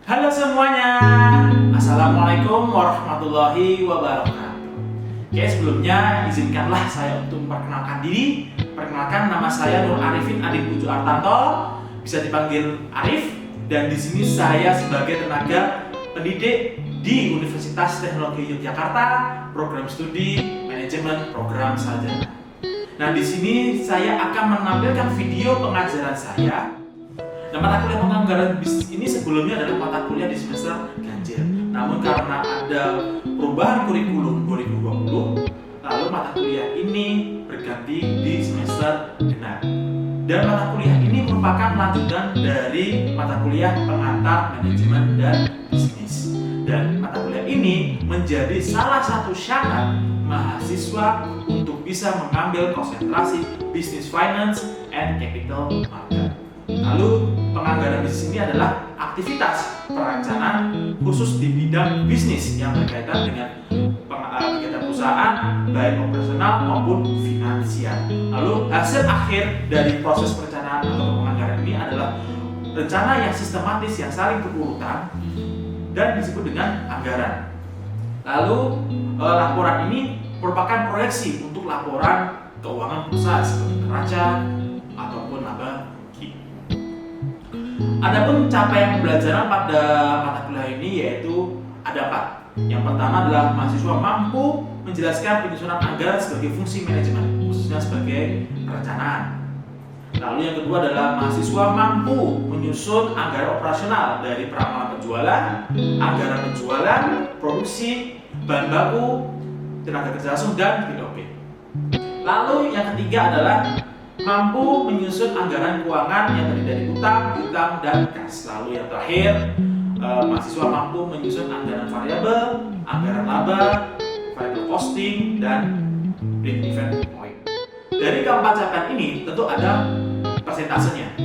Halo semuanya, Assalamualaikum warahmatullahi wabarakatuh. Oke, sebelumnya izinkanlah saya untuk memperkenalkan diri. Perkenalkan, nama saya Nur Arifin Adin Puju Artanto, bisa dipanggil Arif. Dan di sini saya sebagai tenaga pendidik di Universitas Teknologi Yogyakarta, program studi manajemen program sarjana. Nah, di sini saya akan menampilkan video pengajaran saya. Nah, mata kuliah penganggaran bisnis ini sebelumnya adalah mata kuliah di semester ganjil. Namun karena ada perubahan kurikulum 2020, lalu mata kuliah ini berganti di semester genap. Dan mata kuliah ini merupakan lanjutan dari mata kuliah pengantar manajemen dan bisnis. Dan mata kuliah ini menjadi salah satu syarat mahasiswa untuk bisa mengambil konsentrasi Business Finance and Capital Market. Lalu penganggaran bisnis ini adalah aktivitas perencanaan khusus di bidang bisnis yang berkaitan dengan kegiatan perusahaan baik operasional maupun finansial. Lalu hasil akhir dari proses perencanaan atau penganggaran ini adalah rencana yang sistematis yang saling berurutan dan disebut dengan anggaran. Lalu laporan ini merupakan proyeksi untuk laporan keuangan perusahaan seperti neraca ataupun laba. Adapun capaian pembelajaran pada mata kuliah ini yaitu ada 4. Yang pertama adalah mahasiswa mampu menjelaskan penyusunan anggaran sebagai fungsi manajemen, khususnya sebagai perencanaan. Lalu yang kedua adalah mahasiswa mampu menyusun anggaran operasional dari peramalan penjualan, anggaran penjualan, produksi, bahan baku, tenaga kerja langsung, dan POP. Lalu yang ketiga adalah mampu menyusun anggaran keuangan yang terdiri dari utang, piutang, dan kas. Lalu yang terakhir, mahasiswa mampu menyusun anggaran variabel, anggaran laba, variable costing, dan break-even point. Dari keempat capaian ini tentu ada persentasenya.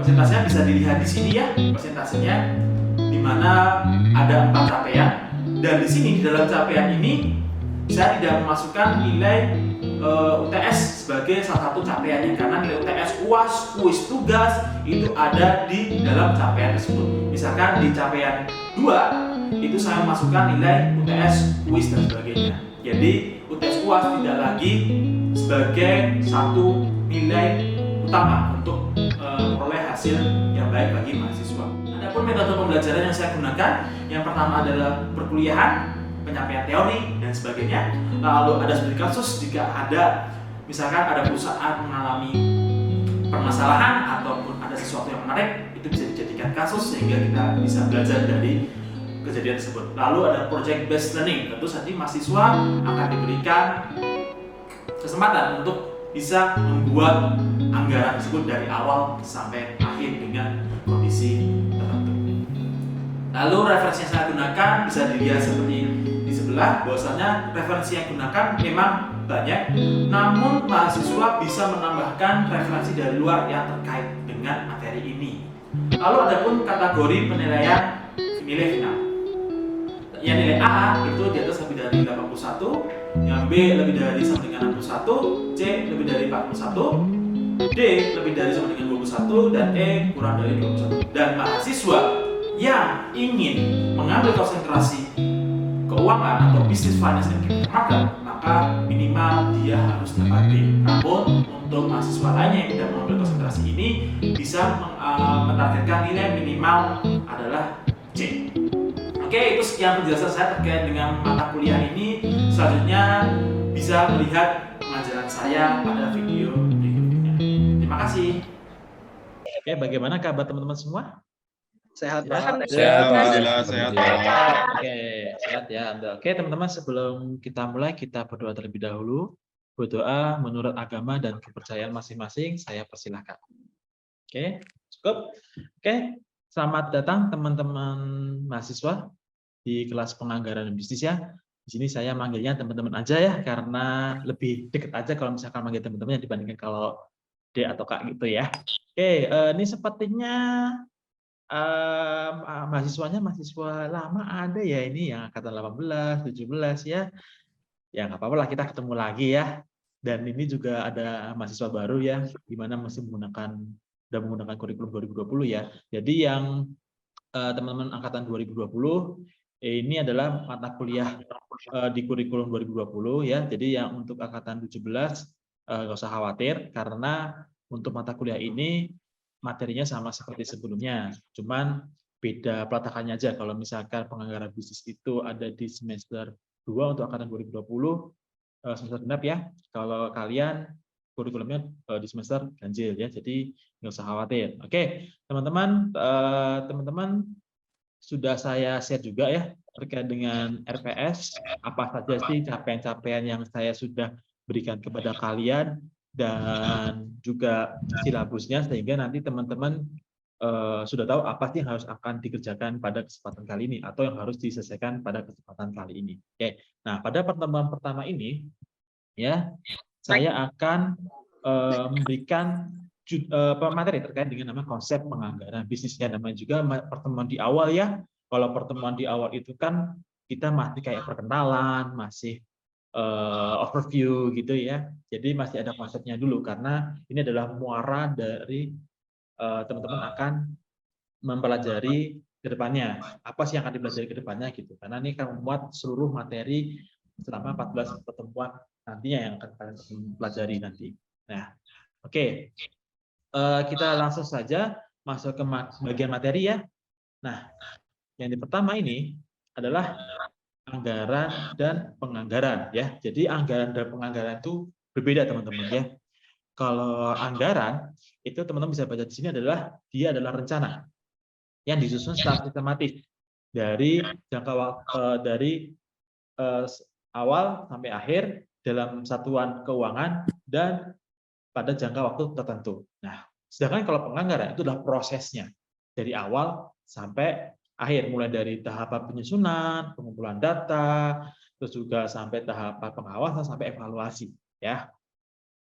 Persentasenya bisa dilihat di sini ya, persentasenya di mana ada 4 capaian. Dan di sini di dalam capaian ini saya tidak memasukkan nilai UTS sebagai salah satu capaiannya karena nilai UTS UAS, kuis tugas itu ada di dalam capaian tersebut. Misalkan di capaian 2 itu saya masukkan nilai UTS kuis dan sebagainya. Jadi UTS UAS tidak lagi sebagai satu nilai utama untuk memperoleh hasil yang baik bagi mahasiswa. Adapun metode pembelajaran yang saya gunakan, yang pertama adalah perkuliahan, penyampaian teori dan sebagainya. Lalu ada studi kasus jika ada misalkan ada perusahaan mengalami permasalahan ataupun ada sesuatu yang menarik, itu bisa dijadikan kasus sehingga kita bisa belajar dari kejadian tersebut. Lalu ada project based learning, tentu saja mahasiswa akan diberikan kesempatan untuk bisa membuat anggaran tersebut dari awal sampai akhir dengan kondisi tertentu. Lalu referensi yang saya gunakan bisa dilihat seperti di sebelah, bahwasanya referensi yang gunakan memang banyak, namun mahasiswa bisa menambahkan referensi dari luar yang terkait dengan materi ini. Lalu adapun kategori penilaian nilai final. Yang nilai A itu di atas lebih dari 81, yang B lebih dari sama dengan 61, C lebih dari 41, D lebih dari sama dengan 21, dan E kurang dari 21. Dan mahasiswa yang ingin mengambil konsentrasi keuangan atau business finance dan capital market, maka minimal dia harus dapat D. Namun untuk mahasiswa lainnya yang tidak mengambil konsentrasi ini bisa menargetkan nilai minimal adalah C. Oke, itu sekian penjelasan saya terkait dengan mata kuliah ini. Selanjutnya bisa melihat pengajaran saya pada video berikutnya. Terima kasih. Oke, bagaimana kabar teman-teman semua? Sehat ya? Sehat, alhamdulillah sehat. Oke, sehat ya. Oke, teman-teman, sebelum kita mulai, kita berdoa terlebih dahulu. Berdoa menurut agama dan kepercayaan masing-masing. Saya persilahkan. Oke, cukup. Oke, selamat datang teman-teman mahasiswa di kelas penganggaran bisnis ya. Di sini saya manggilnya teman-teman aja ya, karena lebih dekat aja kalau misalkan manggil teman-teman dibandingkan kalau D atau Kak gitu ya. Oke, ini sepertinya mahasiswanya mahasiswa lama ada ya, ini yang angkatan 18, 17 ya. Ya nggak apa-apa lah, kita ketemu lagi ya. Dan ini juga ada mahasiswa baru ya, di mana masih udah menggunakan kurikulum 2020 ya. Jadi yang teman-teman angkatan 2020, ini adalah mata kuliah di kurikulum 2020 ya. Jadi yang untuk angkatan 17 nggak usah khawatir karena untuk mata kuliah ini materinya sama seperti sebelumnya. Cuman beda peletakannya aja. Kalau misalkan penganggaran bisnis itu ada di semester 2 untuk angkatan 2020 semester genap ya. Kalau kalian kurikulumnya di semester ganjil ya, jadi nggak usah khawatir. Oke, teman-teman sudah saya share juga ya terkait dengan RPS, apa saja sih capaian-capaian yang saya sudah berikan kepada kalian dan juga silabusnya sehingga nanti teman-teman sudah tahu apa sih yang harus akan dikerjakan pada kesempatan kali ini atau yang harus diselesaikan pada kesempatan kali ini. Oke, nah pada pertemuan pertama ini ya saya akan memberikan materi terkait dengan nama konsep penganggaran bisnisnya, namanya juga pertemuan di awal ya. Kalau pertemuan di awal itu kan kita masih kayak perkenalan, masih overview gitu ya. Jadi masih ada konsepnya dulu karena ini adalah muara dari teman-teman akan mempelajari ke depannya. Apa sih yang akan dipelajari ke depannya gitu. Karena ini akan memuat seluruh materi selama 14 pertemuan nantinya yang akan kalian pelajari nanti. Nah, oke. Kita langsung saja masuk ke bagian materi ya. Nah, yang pertama ini adalah anggaran dan penganggaran ya. Jadi anggaran dan penganggaran itu berbeda teman-teman ya. Kalau anggaran itu teman-teman bisa baca di sini adalah dia adalah rencana yang disusun secara sistematis dari jangka waktu dari awal sampai akhir dalam satuan keuangan dan pada jangka waktu tertentu. Nah, sedangkan kalau penganggaran itu adalah prosesnya dari awal sampai akhir, mulai dari tahapan penyusunan, pengumpulan data, terus juga sampai tahapan pengawasan sampai evaluasi. Ya,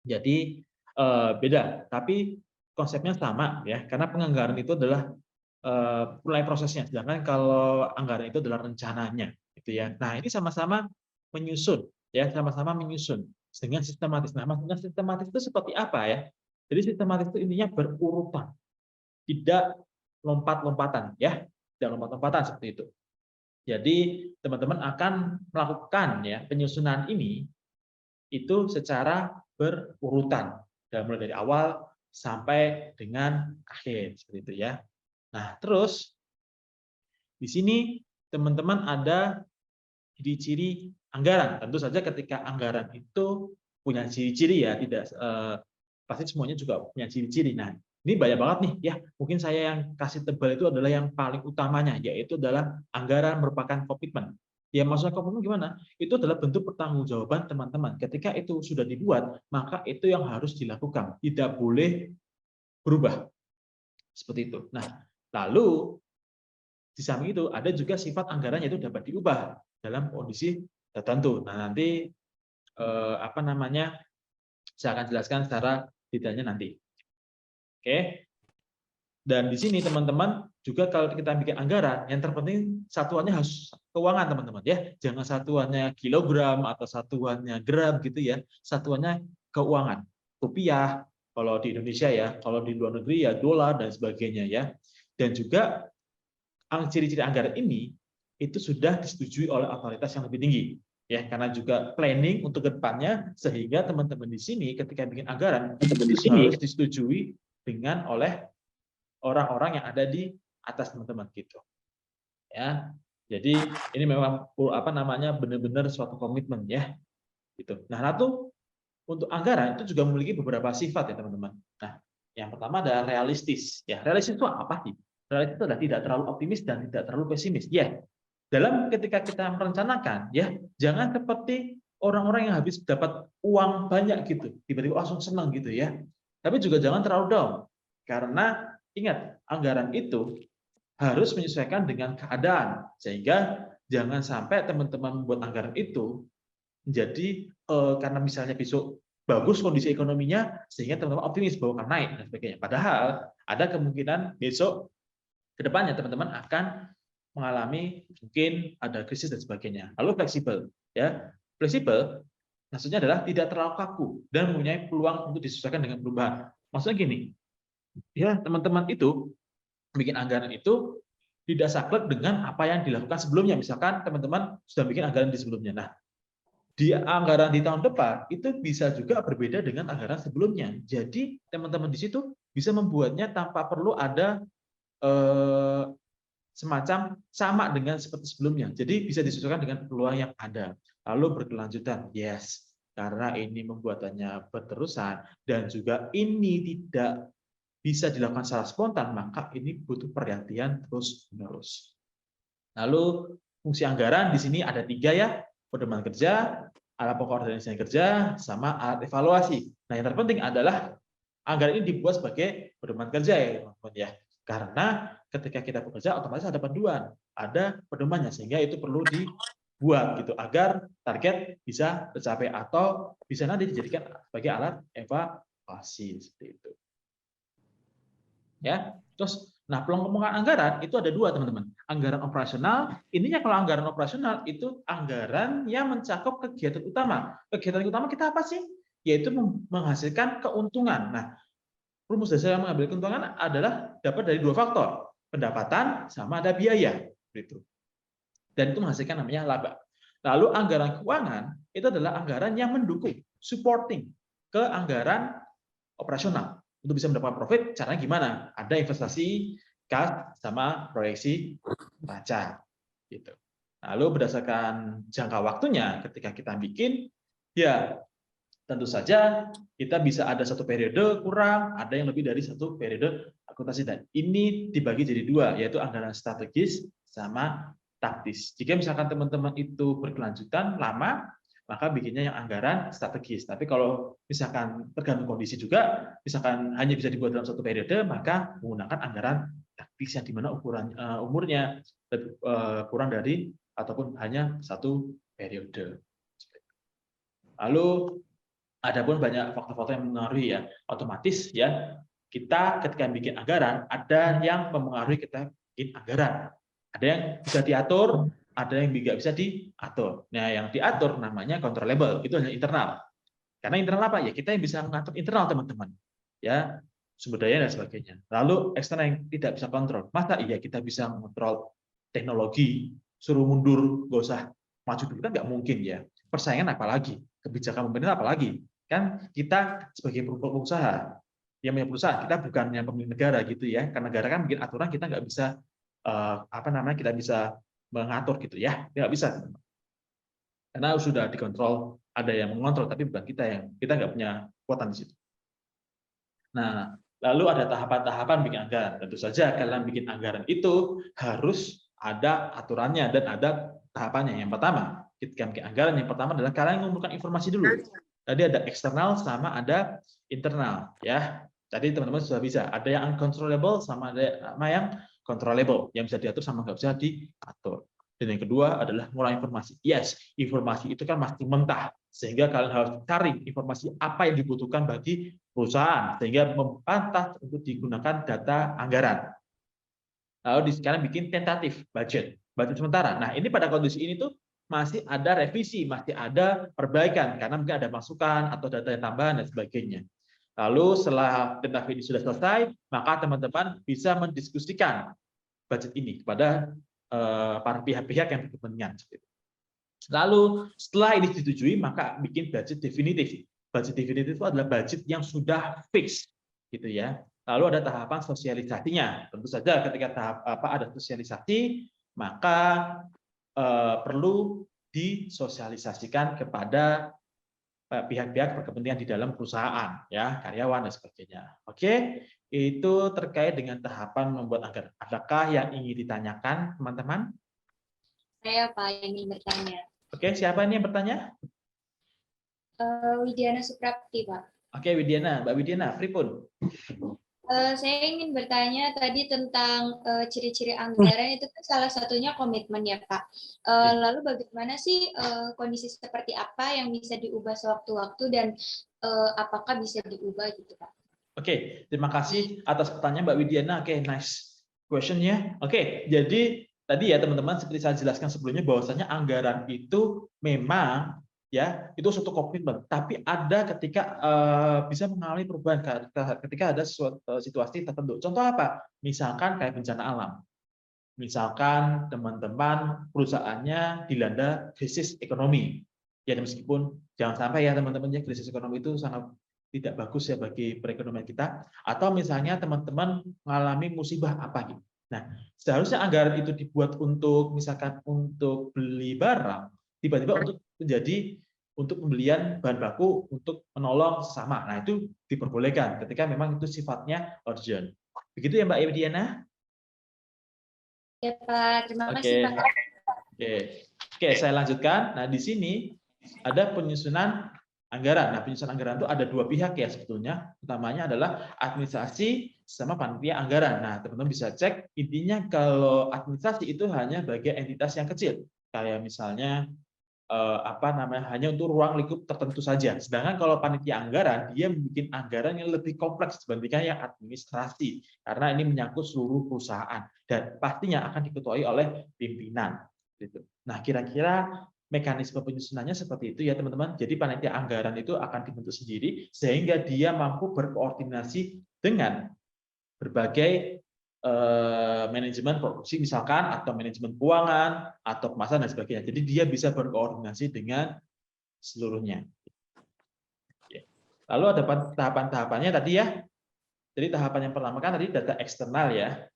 jadi beda, tapi konsepnya sama ya, karena penganggaran itu adalah mulai prosesnya, sedangkan kalau anggaran itu adalah rencananya, gitu ya. Nah, ini sama-sama menyusun, ya, sama-sama menyusun dengan sistematis. Nah, maksudnya sistematis itu seperti apa ya? Jadi sistematis itu intinya berurutan, tidak lompat-lompatan, ya, tidak lompat-lompatan seperti itu. Jadi teman-teman akan melakukan ya penyusunan ini itu secara berurutan, mulai dari awal sampai dengan akhir seperti itu ya. Nah, terus di sini teman-teman ada ciri-ciri anggaran. Tentu saja ketika anggaran itu punya ciri-ciri ya, tidak pasti semuanya juga punya ciri-ciri. Nah, ini banyak banget nih ya. Mungkin saya yang kasih tebal itu adalah yang paling utamanya, yaitu adalah anggaran merupakan komitmen. Ya, maksudnya komitmen gimana? Itu adalah bentuk pertanggungjawaban teman-teman. Ketika itu sudah dibuat, maka itu yang harus dilakukan. Tidak boleh berubah. Seperti itu. Nah, lalu di samping itu ada juga sifat anggaran yaitu dapat diubah dalam kondisi tertentu. Nah, nanti saya akan jelaskan secara detailnya nanti. Oke. Dan di sini teman-teman juga kalau kita bikin anggaran, yang terpenting satuannya harus keuangan teman-teman ya. Jangan satuannya kilogram atau satuannya gram gitu ya. Satuannya keuangan. Rupiah kalau di Indonesia ya, kalau di luar negeri ya dolar dan sebagainya ya. Dan juga ciri-ciri anggaran ini itu sudah disetujui oleh otoritas yang lebih tinggi ya, karena juga planning untuk kedepannya sehingga teman-teman di sini ketika bikin anggaran itu harus disetujui dengan oleh orang-orang yang ada di atas teman-teman gitu ya. Jadi ini memang benar-benar suatu komitmen ya gitu. Nah, lalu untuk anggaran itu juga memiliki beberapa sifat ya teman-teman. Nah, yang pertama adalah realistis ya. Realistis itu apa sih? Realistis itu adalah tidak terlalu optimis dan tidak terlalu pesimis ya. Dalam ketika kita merencanakan ya, jangan seperti orang-orang yang habis dapat uang banyak gitu tiba-tiba langsung senang gitu ya. Tapi juga jangan terlalu down karena ingat, anggaran itu harus menyesuaikan dengan keadaan, sehingga jangan sampai teman-teman membuat anggaran itu menjadi karena misalnya besok bagus kondisi ekonominya, sehingga teman-teman optimis bahwa akan naik dan sebagainya. Padahal ada kemungkinan besok ke depannya teman-teman akan mengalami mungkin ada krisis dan sebagainya. Lalu fleksibel, ya fleksibel maksudnya adalah tidak terlalu kaku dan mempunyai peluang untuk disesuaikan dengan perubahan. Maksudnya gini, ya teman-teman itu bikin anggaran itu tidak saklek dengan apa yang dilakukan sebelumnya. Misalkan teman-teman sudah bikin anggaran di sebelumnya. Nah, di anggaran di tahun depan itu bisa juga berbeda dengan anggaran sebelumnya. Jadi teman-teman di situ bisa membuatnya tanpa perlu ada semacam sama dengan seperti sebelumnya. Jadi bisa disesuaikan dengan peluang yang ada. Lalu berkelanjutan, yes, karena ini membuatannya berterusan dan juga ini tidak bisa dilakukan secara spontan, maka ini butuh perhatian terus-menerus. Lalu fungsi anggaran di sini ada 3 ya, pedoman kerja, alat pokok organisasi kerja, sama alat evaluasi. Nah, yang terpenting adalah anggaran ini dibuat sebagai pedoman kerja ya, teman-teman ya. Karena ketika kita bekerja otomatis ada panduan, ada pedomannya sehingga itu perlu dibuat gitu agar target bisa tercapai atau bisa nanti dijadikan sebagai alat evaluasi seperti itu. Ya. Terus nah, pengelompokan anggaran itu ada 2, teman-teman. Anggaran operasional, intinya kalau anggaran operasional itu anggaran yang mencakup kegiatan utama. Kegiatan utama kita apa sih? Yaitu menghasilkan keuntungan. Nah, rumus dasar yang mengambil keuntungan adalah dapat dari 2 faktor, pendapatan sama ada biaya, gitu. Dan itu menghasilkan namanya laba. Lalu anggaran keuangan itu adalah anggaran yang mendukung, supporting ke anggaran operasional. Untuk bisa mendapatkan profit, caranya gimana? Ada investasi, kas, sama proyeksi neraca. Gitu. Lalu berdasarkan jangka waktunya, ketika kita bikin, ya tentu saja kita bisa ada 1 periode kurang, ada yang lebih dari 1 periode akuntansi. Dan ini dibagi jadi 2, yaitu anggaran strategis sama taktis. Jika misalkan teman-teman itu berkelanjutan lama, maka bikinnya yang anggaran strategis. Tapi kalau misalkan tergantung kondisi juga, misalkan hanya bisa dibuat dalam 1 periode, maka menggunakan anggaran taktis yang dimana umurnya kurang dari ataupun hanya 1 periode. Lalu adapun banyak faktor-faktor yang mempengaruhi ya, otomatis ya kita ketika bikin anggaran ada yang mempengaruhi kita bikin anggaran. Ada yang bisa diatur, ada yang tidak bisa diatur. Nah, yang diatur namanya controllable, itu hanya internal. Karena internal apa? Ya kita yang bisa mengatur internal, teman-teman. Ya, sumber daya dan sebagainya. Lalu eksternal yang tidak bisa kontrol. Masa iya kita bisa mengontrol teknologi, suruh mundur, nggak usah maju dulu, kan nggak mungkin ya. Persaingan apalagi, kebijakan pemerintah apalagi. Kan kita sebagai pengusaha, yang punya perusahaan, kita bukannya pemilik negara gitu ya. Karena negara kan bikin aturan, kita nggak bisa kita bisa mengatur gitu ya, nggak bisa karena sudah dikontrol, ada yang mengontrol tapi bukan kita nggak punya kekuatan di situ. Nah, lalu ada tahapan-tahapan bikin anggaran. Tentu saja kalian bikin anggaran itu harus ada aturannya dan ada tahapannya. Yang pertama, ketika bikin anggaran, yang pertama adalah kalian mengumpulkan informasi dulu. Tadi ada eksternal sama ada internal ya. Tadi teman-teman sudah bisa, ada yang uncontrollable sama ada yang controllable, yang bisa diatur sama nggak bisa diatur. Dan yang kedua adalah mulai informasi. Yes, informasi itu kan masih mentah, sehingga kalian harus cari informasi apa yang dibutuhkan bagi perusahaan, sehingga pantas untuk digunakan data anggaran. Lalu sekarang bikin tentatif budget sementara. Nah, ini pada kondisi ini tuh masih ada revisi, masih ada perbaikan, karena mungkin ada masukan atau data yang tambahan dan sebagainya. Lalu setelah tentatif ini sudah selesai, maka teman-teman bisa mendiskusikan budget ini kepada para pihak-pihak yang berkepentingan. Lalu setelah ini disetujui, maka bikin budget definitif. Budget definitif itu adalah budget yang sudah fix, gitu ya. Lalu ada tahapan sosialisasinya. Tentu saja ketika ada sosialisasi, maka perlu disosialisasikan kepada pihak-pihak berkepentingan di dalam perusahaan, ya, karyawan dan sebagainya. Oke, itu terkait dengan tahapan membuat anggaran. Adakah yang ingin ditanyakan, teman-teman? Saya Pak yang ingin bertanya. Oke, siapa ini yang bertanya? Widiana Suprapti, Pak. Oke, Widiana, Mbak Widiana, pripun? Saya ingin bertanya tadi tentang ciri-ciri anggaran itu kan salah satunya komitmen ya Pak. Lalu bagaimana sih kondisi seperti apa yang bisa diubah sewaktu-waktu dan apakah bisa diubah gitu Pak? Oke, terima kasih atas pertanyaan Mbak Widiana. Oke, nice question ya. Oke, jadi tadi ya teman-teman seperti saya jelaskan sebelumnya bahwasanya anggaran itu memang ya itu suatu komitmen, tapi ada ketika bisa mengalami perubahan ketika ada suatu situasi tertentu. Contoh apa? Misalkan kayak bencana alam. Misalkan teman-teman perusahaannya dilanda krisis ekonomi. Ya meskipun jangan sampai ya teman-teman ya, krisis ekonomi itu sangat tidak bagus ya bagi perekonomian kita. Atau misalnya teman-teman mengalami musibah apa gitu. Nah, seharusnya anggaran itu dibuat untuk misalkan untuk beli barang, tiba-tiba untuk pembelian bahan baku untuk menolong sesama. Nah, itu diperbolehkan ketika memang itu sifatnya urgent. Begitu ya Mbak Diana? Ya Pak, terima kasih Oke. Pak. Oke, saya lanjutkan. Nah, di sini ada penyusunan anggaran. Nah, penyusunan anggaran itu ada dua pihak ya sebetulnya. Utamanya adalah administrasi sama panitia anggaran. Nah, teman-teman bisa cek. Intinya kalau administrasi itu hanya bagi entitas yang kecil, kayak misalnya hanya untuk ruang lingkup tertentu saja. Sedangkan kalau panitia anggaran, dia membuat anggaran yang lebih kompleks dibandingkan yang administrasi, karena ini menyangkut seluruh perusahaan dan pastinya akan diketuai oleh pimpinan. Gitu. Nah, kira-kira mekanisme penyusunannya seperti itu ya teman-teman. Jadi panitia anggaran itu akan dibentuk sendiri sehingga dia mampu berkoordinasi dengan berbagai manajemen produksi misalkan, atau manajemen keuangan, atau pemasaran dan sebagainya. Jadi dia bisa berkoordinasi dengan seluruhnya. Lalu ada tahapan-tahapannya tadi ya. Jadi tahapan yang pertama kan tadi data eksternal ya,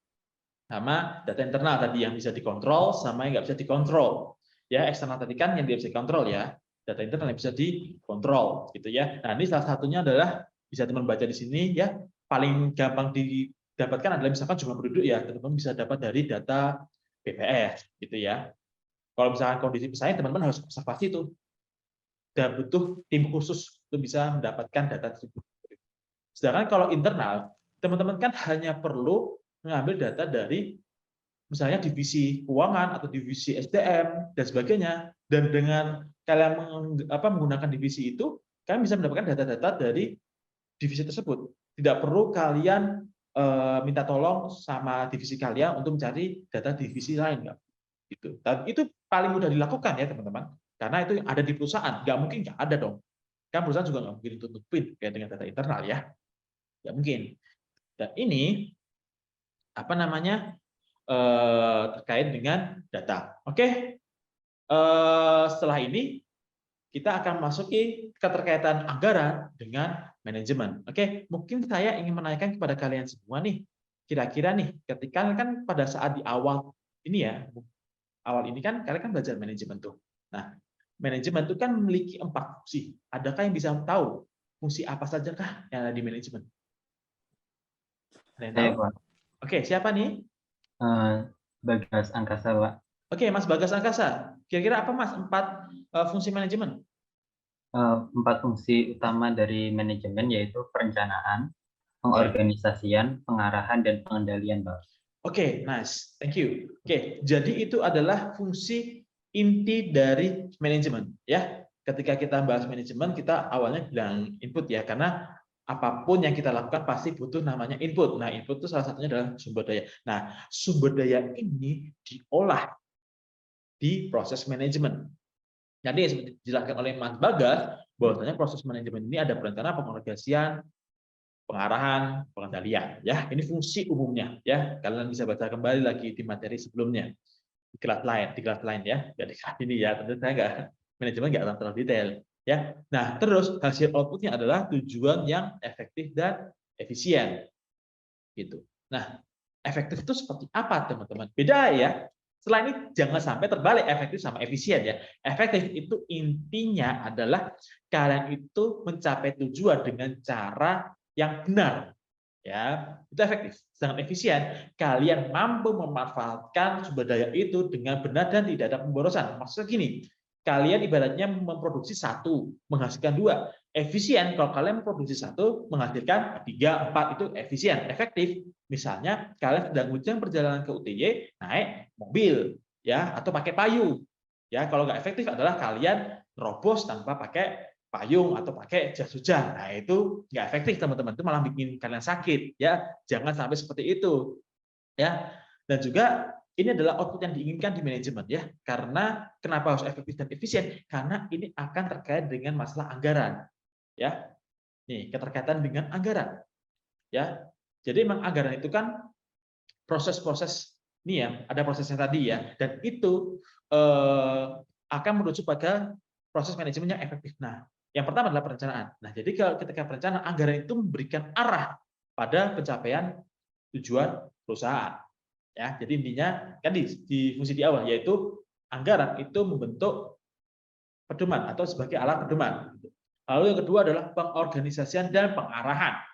sama data internal tadi yang bisa dikontrol sama yang nggak bisa dikontrol. Ya, eksternal tadi kan yang dia bisa dikontrol ya, data internal yang bisa dikontrol gitu ya. Nah, ini salah satunya adalah bisa teman baca di sini ya, paling gampang didapatkan adalah misalkan jumlah penduduk ya, teman-teman bisa dapat dari data BPS gitu ya. Kalau misalkan kondisi pesaing, teman-teman harus observasi itu. Dan butuh tim khusus untuk bisa mendapatkan data tersebut. Sedangkan kalau internal, teman-teman kan hanya perlu mengambil data dari misalnya divisi keuangan atau divisi SDM dan sebagainya, dan dengan kalian menggunakan divisi itu, kalian bisa mendapatkan data-data dari divisi tersebut. Tidak perlu kalian minta tolong sama divisi kalian untuk mencari data divisi lain, gitu. Dan itu paling mudah dilakukan ya teman-teman, karena itu yang ada di perusahaan. Nggak mungkin nggak ada dong. Kan perusahaan juga nggak mungkin tutupin kayak dengan data internal ya, nggak mungkin. Dan ini terkait dengan data. Oke, setelah ini kita akan masuki keterkaitan anggaran dengan manajemen. Oke, mungkin saya ingin menanyakan kepada kalian semua nih, kira-kira nih, ketika kan pada saat di awal ini ya, kan kalian kan belajar manajemen tuh. Nah, manajemen itu kan memiliki 4 fungsi. Adakah yang bisa tahu fungsi apa saja kah yang ada di manajemen? Ada yang tahu? Oke, siapa nih? Bagas Angkasa, Pak. Oke, Mas Bagas Angkasa. Kira-kira apa Mas 4 fungsi manajemen? 4 fungsi utama dari manajemen yaitu perencanaan, pengorganisasian, pengarahan, dan pengendalian, Pak. Oke, nice. Thank you. Oke, jadi itu adalah fungsi inti dari manajemen. Ya, ketika kita bahas manajemen, kita awalnya bilang input ya, karena apapun yang kita lakukan pasti butuh namanya input. Nah, input itu salah satunya adalah sumber daya. Nah, sumber daya ini diolah di proses manajemen. Jadi seperti dijelaskan oleh Mas Bagas, bahwasanya proses manajemen ini ada perencanaan, pengorganisasian, pengarahan, pengendalian. Ya, ini fungsi umumnya. Ya, kalian bisa baca kembali lagi di materi sebelumnya di kelas lain ya. Jadi ini ya, tentu saya manajemen nggak terlalu detail. Ya, nah terus hasil outputnya adalah tujuan yang efektif dan efisien, gitu. Nah, efektif itu seperti apa teman-teman? Beda ya. Setelah ini jangan sampai terbalik efektif sama efisien ya. Efektif itu intinya adalah kalian itu mencapai tujuan dengan cara yang benar. Ya, itu efektif. Sedangkan efisien, kalian mampu memanfaatkan sumber daya itu dengan benar dan tidak ada pemborosan. Maksudnya gini, kalian ibaratnya memproduksi 1, menghasilkan 2. Efisien kalau kalian memproduksi 1, menghasilkan 3, 4, itu efisien, efektif. Misalnya kalian sedang hujan perjalanan ke UTY, naik mobil ya, atau pakai payung. Ya, kalau nggak efektif adalah kalian nerobos tanpa pakai payung atau pakai jas hujan. Nah, itu nggak efektif teman-teman, itu malah bikin kalian sakit ya. Jangan sampai seperti itu. Ya. Dan juga ini adalah output yang diinginkan di manajemen ya. Karena kenapa harus efektif dan efisien? Karena ini akan terkait dengan masalah anggaran. Ya. Nih, keterkaitan dengan anggaran. Ya. Jadi memang anggaran itu kan proses-proses Ini ya, ada prosesnya tadi ya, dan itu akan menuju pada proses manajemen yang efektif. Nah, yang pertama adalah perencanaan. Nah, jadi kalau ketika perencanaan, anggaran itu memberikan arah pada pencapaian tujuan perusahaan. Ya, jadi intinya kan di fungsi di awal, yaitu anggaran itu membentuk pedoman atau sebagai alat pedoman. Lalu yang kedua adalah pengorganisasian dan pengarahan.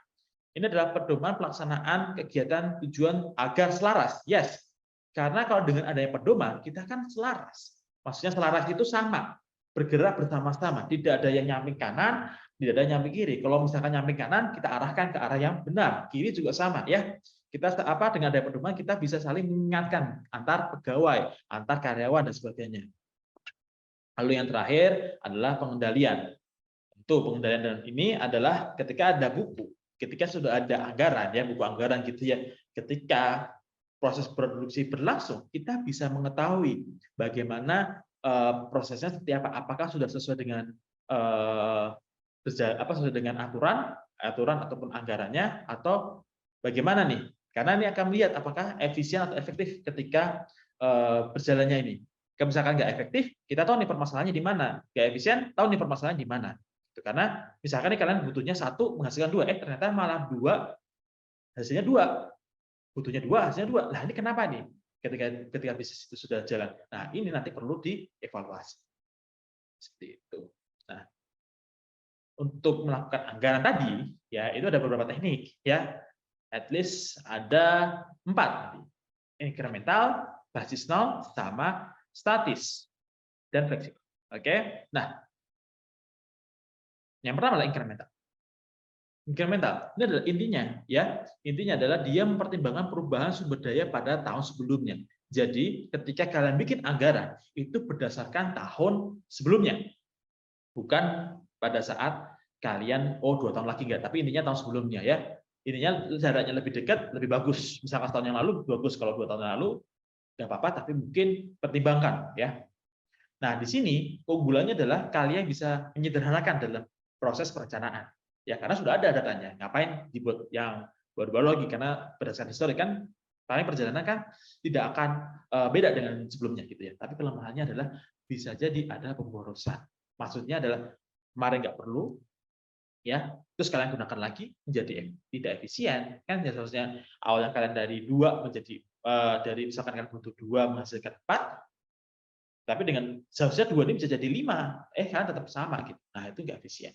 Ini adalah pedoman pelaksanaan kegiatan tujuan agar selaras. Yes, karena kalau dengan adanya pedoman, kita kan selaras. Maksudnya selaras itu sama, bergerak bersama-sama. Tidak ada yang nyamping kanan, tidak ada yang nyamping kiri. Kalau misalkan nyamping kanan, kita arahkan ke arah yang benar. Kiri juga sama, ya. Kita dengan adanya pedoman, kita bisa saling mengingatkan antar pegawai, antar karyawan dan sebagainya. Lalu yang terakhir adalah pengendalian. Tentu pengendalian dan ini adalah ketika ada buku. Ketika sudah ada anggaran, ya buku anggaran gitu ya, ketika proses produksi berlangsung, kita bisa mengetahui bagaimana prosesnya seperti apa, apakah sudah sesuai dengan sesuai dengan aturan ataupun anggarannya, atau bagaimana nih? Karena ini akan melihat apakah efisien atau efektif ketika berjalannya ini. Kalau misalkan nggak efektif, kita tahu nih permasalahannya di mana. Nggak efisien, tahu nih permasalahannya di mana. Karena misalkan nih kalian butuhnya 1 menghasilkan 2, ternyata malah 2 hasilnya 2, butuhnya 2 hasilnya 2. Nah ini kenapa nih ketika bisnis itu sudah jalan? Nah ini nanti perlu dievaluasi seperti itu. Nah untuk melakukan anggaran tadi ya itu ada beberapa teknik ya, at least ada 4 incremental, basis nol, sama statis dan fleksibel. Oke, nah yang pertama adalah incremental. Incremental ini adalah intinya adalah dia mempertimbangkan perubahan sumber daya pada tahun sebelumnya. Jadi ketika kalian bikin anggaran itu berdasarkan tahun sebelumnya, bukan pada saat kalian 2 tahun lagi enggak, tapi intinya tahun sebelumnya ya. Intinya jaraknya lebih dekat lebih bagus. Misalkan tahun yang lalu bagus, kalau 2 tahun yang lalu nggak apa-apa, tapi mungkin pertimbangkan ya. Nah di sini keunggulannya adalah kalian bisa menyederhanakan dalam proses perencanaan. Ya karena sudah ada datanya. Ngapain dibuat yang baru-baru lagi, karena berdasarkan historik kan paling perjalanan kan tidak akan beda dengan sebelumnya gitu ya. Tapi kelemahannya adalah bisa jadi ada pemborosan. Maksudnya adalah kemarin nggak perlu ya, terus kalian gunakan lagi menjadi tidak efisien kan ya. Seharusnya awalnya kalian dari 2 menjadi dari misalkan kalian butuh 2 menghasilkan 4, tapi dengan seharusnya 2 ini bisa jadi 5, kalian tetap sama gitu. Nah itu nggak efisien.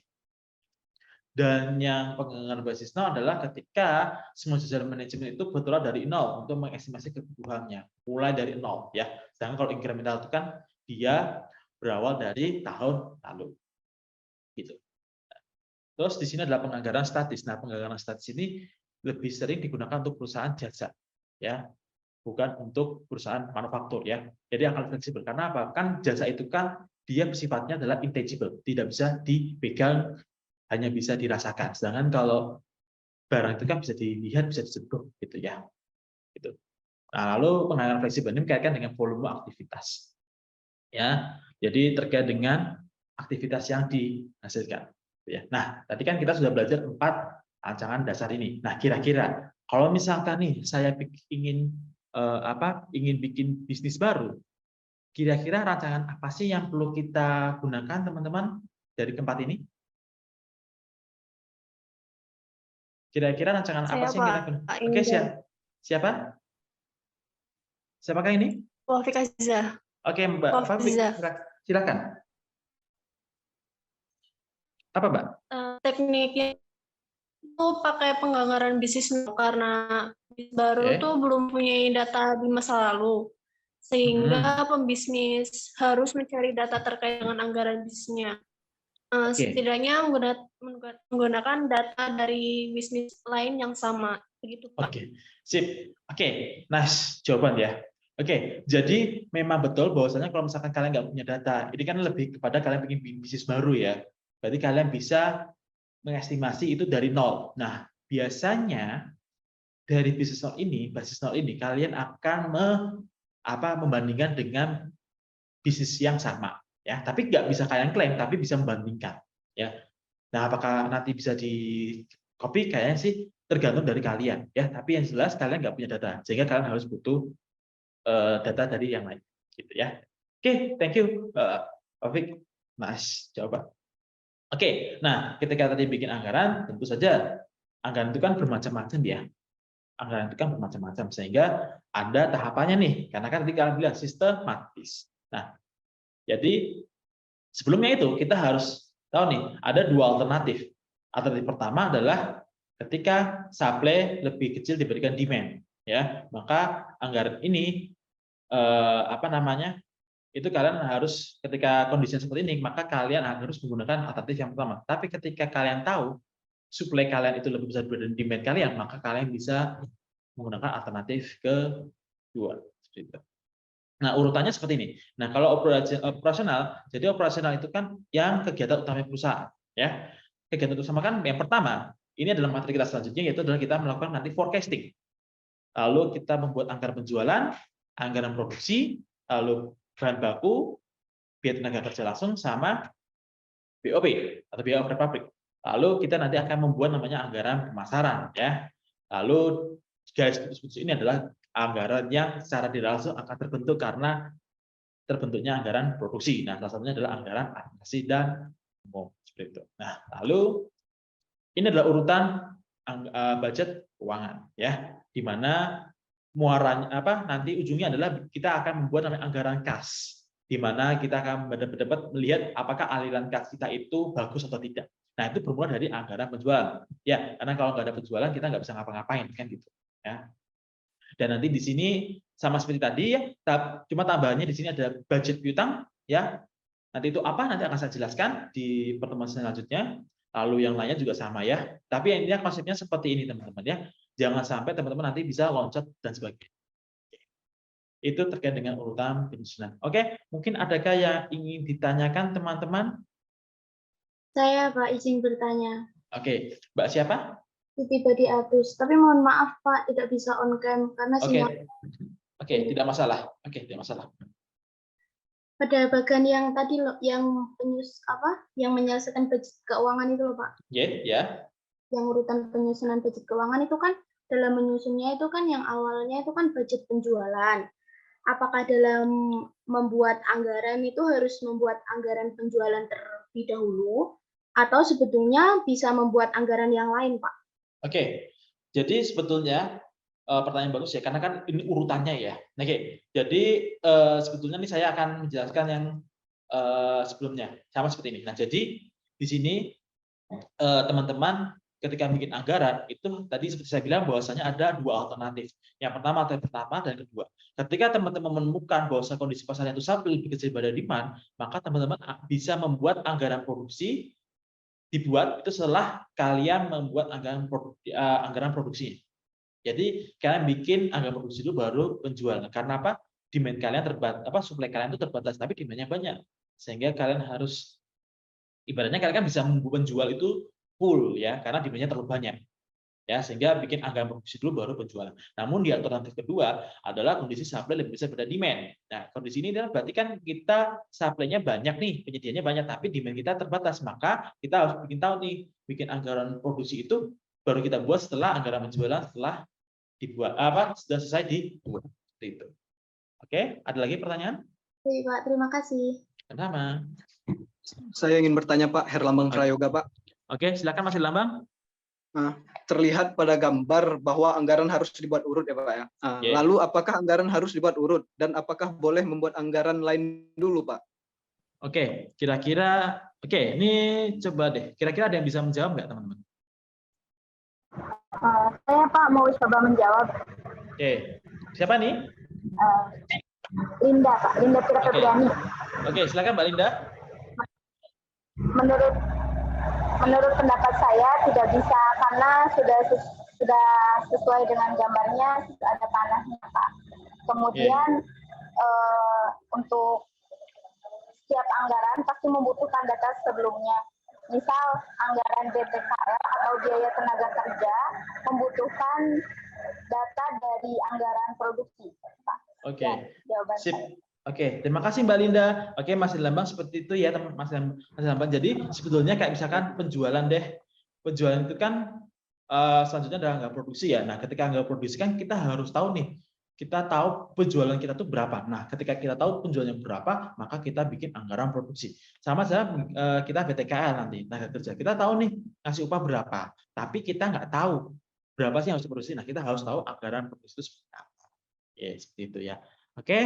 Dan yang pengembangan basis nol adalah ketika semua jajaran manajemen itu bertolak dari 0 untuk mengestimasi kebutuhannya, mulai dari 0 ya. Sedangkan kalau incremental itu kan dia berawal dari tahun lalu. Gitu. Terus di sini adalah penganggaran statis. Nah, penganggaran statis ini lebih sering digunakan untuk perusahaan jasa ya, bukan untuk perusahaan manufaktur ya. Jadi akan fleksibel. Karena apa? Kan jasa itu kan dia sifatnya adalah intangible, tidak bisa dipegang, hanya bisa dirasakan. Sedangkan kalau barang itu kan bisa dilihat, bisa disentuh gitu ya. Gitu. Nah, lalu penganggaran fleksibel ini berkaitan dengan volume aktivitas. Ya. Jadi terkait dengan aktivitas yang dihasilkan. Ya. Nah, tadi kan kita sudah belajar 4 rancangan dasar ini. Nah, kira-kira kalau misalkan nih saya ingin ingin bikin bisnis baru, kira-kira rancangan apa sih yang perlu kita gunakan teman-teman dari keempat ini? Kira-kira rancangan apa sih yang kita gunakan? Oke, siapa? Siapakah ini? Wafiq Aziza. Oke, Mbak Wafiq, silakan. Apa, Mbak? Tekniknya itu pakai penganggaran bisnis karena baru tuh belum punya data di masa lalu, sehingga pembisnis harus mencari data terkait dengan anggaran bisnisnya. Setidaknya menggunakan data dari bisnis lain yang sama, begitu Pak. Oke, sip. Oke, nice jawaban ya. Oke, jadi memang betul bahwasanya kalau misalkan kalian nggak punya data, ini kan lebih kepada kalian bikin bisnis baru ya. Berarti kalian bisa mengestimasi itu dari 0. Nah, biasanya dari bisnis nol ini, basis nol ini, kalian akan membandingkan dengan bisnis yang sama. Ya, tapi nggak bisa kalian klaim, tapi bisa membandingkan. Ya, nah apakah nanti bisa di copy? Kayaknya sih tergantung dari kalian. Ya, tapi yang jelas kalian nggak punya data, sehingga kalian harus butuh data dari yang lain, gitu ya. Oke, thank you, Taufik, Mas jawaban. Oke, nah ketika tadi bikin anggaran, tentu saja anggaran itu kan bermacam-macam ya. Anggaran itu kan bermacam-macam, sehingga ada tahapannya nih, karena kan tadi kalian bilang sistematis. Nah, jadi sebelumnya itu kita harus tahu nih, ada dua alternatif. Alternatif pertama adalah ketika supply lebih kecil dibandingkan demand, ya, maka anggaran ini itu kalian harus ketika kondisi seperti ini, maka kalian harus menggunakan alternatif yang pertama. Tapi ketika kalian tahu supply kalian itu lebih besar dari demand kalian, maka kalian bisa menggunakan alternatif kedua. Nah, urutannya seperti ini. Nah, kalau operasional, jadi operasional itu kan yang kegiatan utama perusahaan, ya. Kegiatan utama kan yang pertama, ini adalah materi kita selanjutnya, yaitu adalah kita melakukan nanti forecasting. Lalu kita membuat anggaran penjualan, anggaran produksi, lalu bahan baku, biaya tenaga kerja langsung, sama BOP atau biaya operasional pabrik. Lalu kita nanti akan membuat namanya anggaran pemasaran, ya. Lalu garis putus ini adalah anggaran yang secara tidak langsung akan terbentuk karena terbentuknya anggaran produksi. Nah, salah satunya adalah anggaran administrasi dan umum, seperti itu. Nah, lalu ini adalah urutan budget keuangan, ya, di mana muaranya nanti ujungnya adalah kita akan membuat namanya anggaran kas, di mana kita akan dapat melihat apakah aliran kas kita itu bagus atau tidak. Nah, itu bermula dari anggaran penjualan, ya, karena kalau nggak ada penjualan kita nggak bisa ngapa-ngapain, kan gitu, ya. Dan nanti di sini sama seperti tadi, ya, cuma tambahannya di sini ada budget piutang, ya. Nanti itu apa? Nanti akan saya jelaskan di pertemuan selanjutnya. Lalu yang lainnya juga sama, ya. Tapi intinya konsepnya seperti ini, teman-teman, ya. Jangan sampai teman-teman nanti bisa loncat dan sebagainya. Itu terkait dengan urutan penyusunan. Oke, mungkin adakah yang ingin ditanyakan teman-teman? Saya Pak izin bertanya. Oke, Mbak siapa? Siti Badi Agus. Tapi mohon maaf Pak tidak bisa on cam karena sinyal. Oke, tidak masalah. Oke, tidak masalah. Pada bagian yang tadi loh, yang yang menyelesaikan budget keuangan itu loh Pak. Ya. Yang urutan penyusunan budget keuangan itu kan dalam menyusunnya itu kan yang awalnya itu kan budget penjualan. Apakah dalam membuat anggaran itu harus membuat anggaran penjualan terlebih dahulu atau sebetulnya bisa membuat anggaran yang lain, Pak? Oke. Jadi sebetulnya pertanyaan bagus ya, karena kan ini urutannya ya. Oke. Jadi sebetulnya ini saya akan menjelaskan yang sebelumnya sama seperti ini. Nah, jadi di sini teman-teman ketika bikin anggaran itu tadi seperti saya bilang bahwasanya ada dua alternatif. Yang pertama dan kedua. Ketika teman-teman menemukan bahwa kondisi pasarnya itu sampai lebih kecil daripada demand, maka teman-teman bisa membuat anggaran produksi dibuat itu setelah kalian membuat anggaran produksi. Jadi kalian bikin anggaran produksi dulu baru penjualan. Karena apa? Demand kalian terbatas, supply kalian itu terbatas, tapi demandnya banyak. Sehingga kalian harus ibaratnya kalian kan bisa membuat penjual itu full ya, karena demandnya terlalu banyak. Ya, sehingga bikin anggaran produksi dulu baru penjualan. Namun di alternatif kedua adalah kondisi supply lebih besar daripada demand. Nah, kondisi ini adalah berarti kan kita supply-nya banyak nih, penyediaannya banyak, tapi demand kita terbatas. Maka kita harus bikin anggaran produksi itu baru kita buat setelah anggaran penjualan setelah dibuat sudah selesai dibuat. Seperti itu. Oke, ada lagi pertanyaan? Oke, Pak, terima kasih. Sama. Saya ingin bertanya Pak Herlambang Prayoga, Pak. Oke, silakan Mas Herlambang. Terlihat pada gambar bahwa anggaran harus dibuat urut ya Pak ya. Lalu apakah anggaran harus dibuat urut dan apakah boleh membuat anggaran lain dulu Pak? Oke, kira-kira ini coba deh. Kira-kira ada yang bisa menjawab nggak teman-teman? Saya Pak mau coba menjawab. Oke, siapa nih? Linda Pak, Linda Tira Febriani. Oke, silakan Mbak Linda. Menurut pendapat saya tidak bisa karena sudah sesuai dengan gambarnya sudah ada tanahnya Pak. Kemudian untuk setiap anggaran pasti membutuhkan data sebelumnya. Misal anggaran BPKR atau biaya tenaga kerja membutuhkan data dari anggaran produksi Pak. Oke. Ya, sip. Oke, terima kasih Mbak Linda. Oke, Mas Lambang seperti itu ya, Mas Lambang. Jadi sebetulnya kayak misalkan penjualan deh. Penjualan itu kan selanjutnya adalah anggaran produksi ya. Nah, ketika anggaran produksi kan kita harus tahu nih kita tahu penjualan kita tuh berapa. Nah, ketika kita tahu penjualannya berapa, maka kita bikin anggaran produksi. Sama saja kita BTKL nanti, tenaga kerja. Kita tahu nih ngasih upah berapa, tapi kita nggak tahu berapa sih yang harus diproduksi. Nah, kita harus tahu anggaran produksi itu seperti apa. Ya, seperti itu ya. Oke.